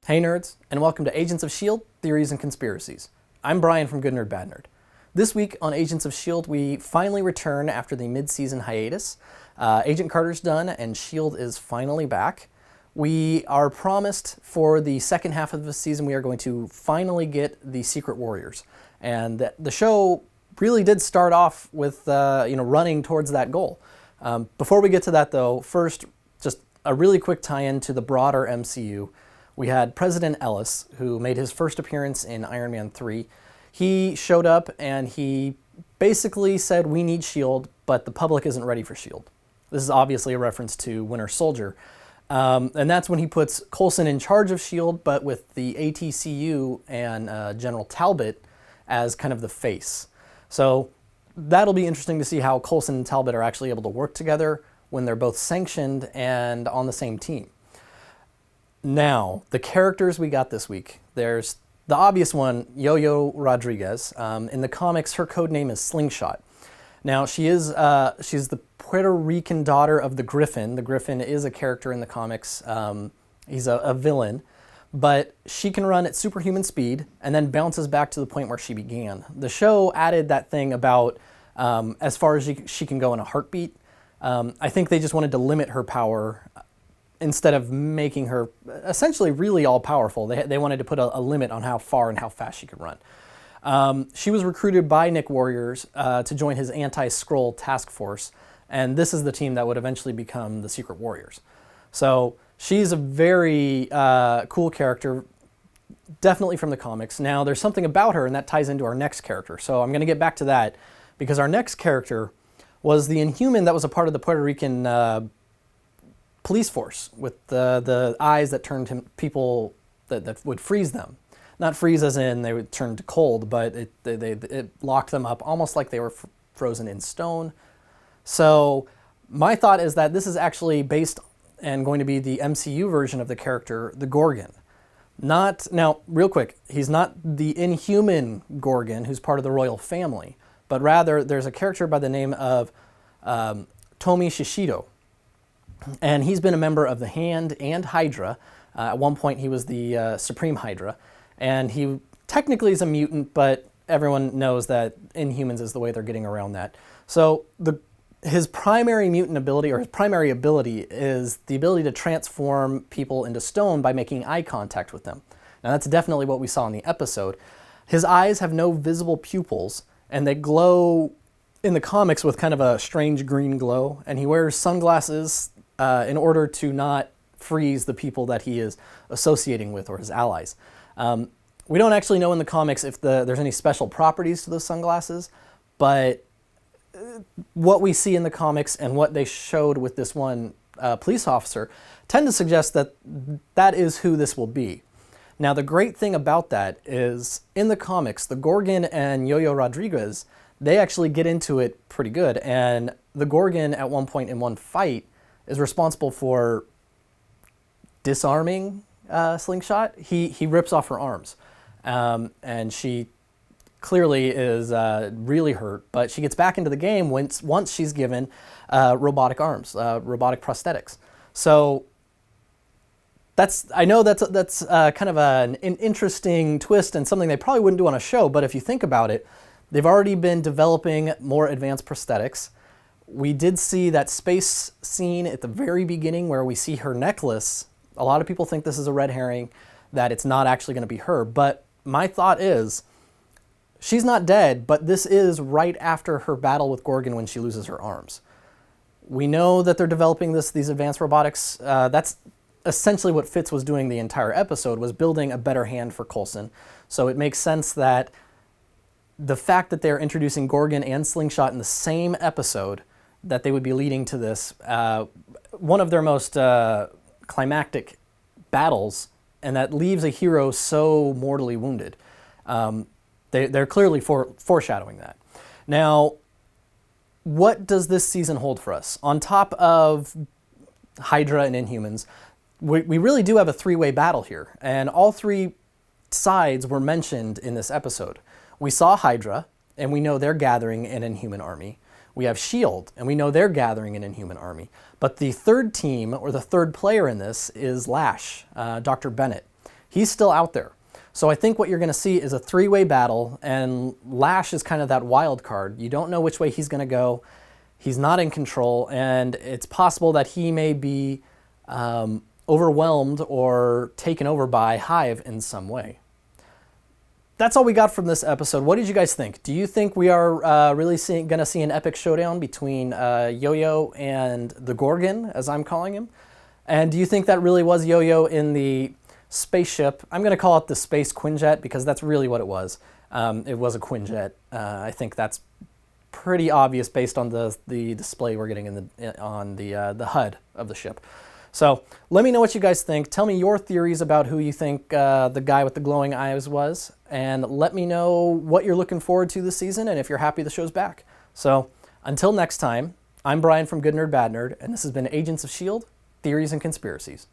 Hey nerds, and welcome to Agents of S.H.I.E.L.D. Theories and Conspiracies. I'm Brian from Good Nerd Bad Nerd. This week on Agents of S.H.I.E.L.D. we finally return after the mid-season hiatus. Agent Carter's done and S.H.I.E.L.D. is finally back. We are promised for the second half of the season we are going to finally get the Secret Warriors. And the show really did start off with running towards that goal. Before we get to that though, first just a really quick tie-in to the broader MCU. We had President Ellis, who made his first appearance in Iron Man 3. He showed up and he basically said, we need S.H.I.E.L.D., but the public isn't ready for S.H.I.E.L.D. This is obviously a reference to Winter Soldier. And that's when he puts Coulson in charge of S.H.I.E.L.D., but with the ATCU and General Talbot as kind of the face. So that'll be interesting to see how Coulson and Talbot are actually able to work together when they're both sanctioned and on the same team. Now, the characters we got this week. There's the obvious one, Yo-Yo Rodriguez. In the comics, her code name is Slingshot. Now, she's the Puerto Rican daughter of the Griffin. The Griffin is a character in the comics. He's a villain. But she can run at superhuman speed and then bounces back to the point where she began. The show added that thing about as far as she can go in a heartbeat. I think they just wanted to limit her power instead of making her essentially really all-powerful. They wanted to put a limit on how far and how fast she could run. She was recruited by Nick Warriors to join his anti-Skrull task force, and this is the team that would eventually become the Secret Warriors. So she's a very cool character, definitely from the comics. Now, there's something about her, and that ties into our next character. So I'm going to get back to that, because our next character was the Inhuman that was a part of the Puerto Rican police force with the eyes that turned people that would freeze them. Not freeze as in they would turn to cold, but it locked them up almost like they were frozen in stone. So my thought is that this is actually based and going to be the MCU version of the character, the Gorgon. Now, real quick, he's not the Inhuman Gorgon who's part of the royal family, but rather there's a character by the name of Tomi Shishido. And he's been a member of the Hand and HYDRA. At one point he was the Supreme HYDRA. And he technically is a mutant, but everyone knows that Inhumans is the way they're getting around that. So his primary mutant ability, or his primary ability, is the ability to transform people into stone by making eye contact with them. Now that's definitely what we saw in the episode. His eyes have no visible pupils, and they glow in the comics with kind of a strange green glow, and he wears sunglasses in order to not freeze the people that he is associating with or his allies. We don't actually know in the comics if there's any special properties to those sunglasses, but what we see in the comics and what they showed with this one police officer tend to suggest that that is who this will be. Now, the great thing about that is in the comics, the Gorgon and Yo-Yo Rodriguez, they actually get into it pretty good, and the Gorgon at one point in one fight is responsible for disarming Slingshot. He rips off her arms, and she clearly is really hurt, but she gets back into the game once she's given robotic arms, robotic prosthetics. So I know that's kind of an interesting twist and something they probably wouldn't do on a show, but if you think about it, they've already been developing more advanced prosthetics. We did see that space scene at the very beginning where we see her necklace. A lot of people think this is a red herring, that it's not actually going to be her. But my thought is, she's not dead, but this is right after her battle with Gorgon when she loses her arms. We know that they're developing these advanced robotics. That's essentially what Fitz was doing the entire episode, was building a better hand for Coulson. So it makes sense that the fact that they're introducing Gorgon and Slingshot in the same episode, that they would be leading to this, one of their most climactic battles, and that leaves a hero so mortally wounded. They're clearly foreshadowing that. Now, what does this season hold for us? On top of HYDRA and Inhumans, we really do have a three-way battle here, and all three sides were mentioned in this episode. We saw HYDRA, and we know they're gathering an Inhuman army. We have S.H.I.E.L.D., and we know they're gathering an Inhuman army. But the third team, or the third player in this, is Lash, Dr. Bennett. he's still out there. So I think what you're going to see is a three-way battle, and Lash is kind of that wild card. You don't know which way he's going to go. He's not in control, and it's possible that he may be overwhelmed or taken over by Hive in some way. That's all we got from this episode. What did you guys think? Do you think we are really going to see an epic showdown between Yo-Yo and the Gorgon, as I'm calling him? And do you think that really was Yo-Yo in the spaceship? I'm going to call it the Space Quinjet because that's really what it was. It was a Quinjet. I think that's pretty obvious based on the display we're getting on the HUD of the ship. So let me know what you guys think. Tell me your theories about who you think the guy with the glowing eyes was, and let me know what you're looking forward to this season and if you're happy the show's back. So until next time, I'm Brian from Good Nerd Bad Nerd, and this has been Agents of S.H.I.E.L.D. Theories and Conspiracies.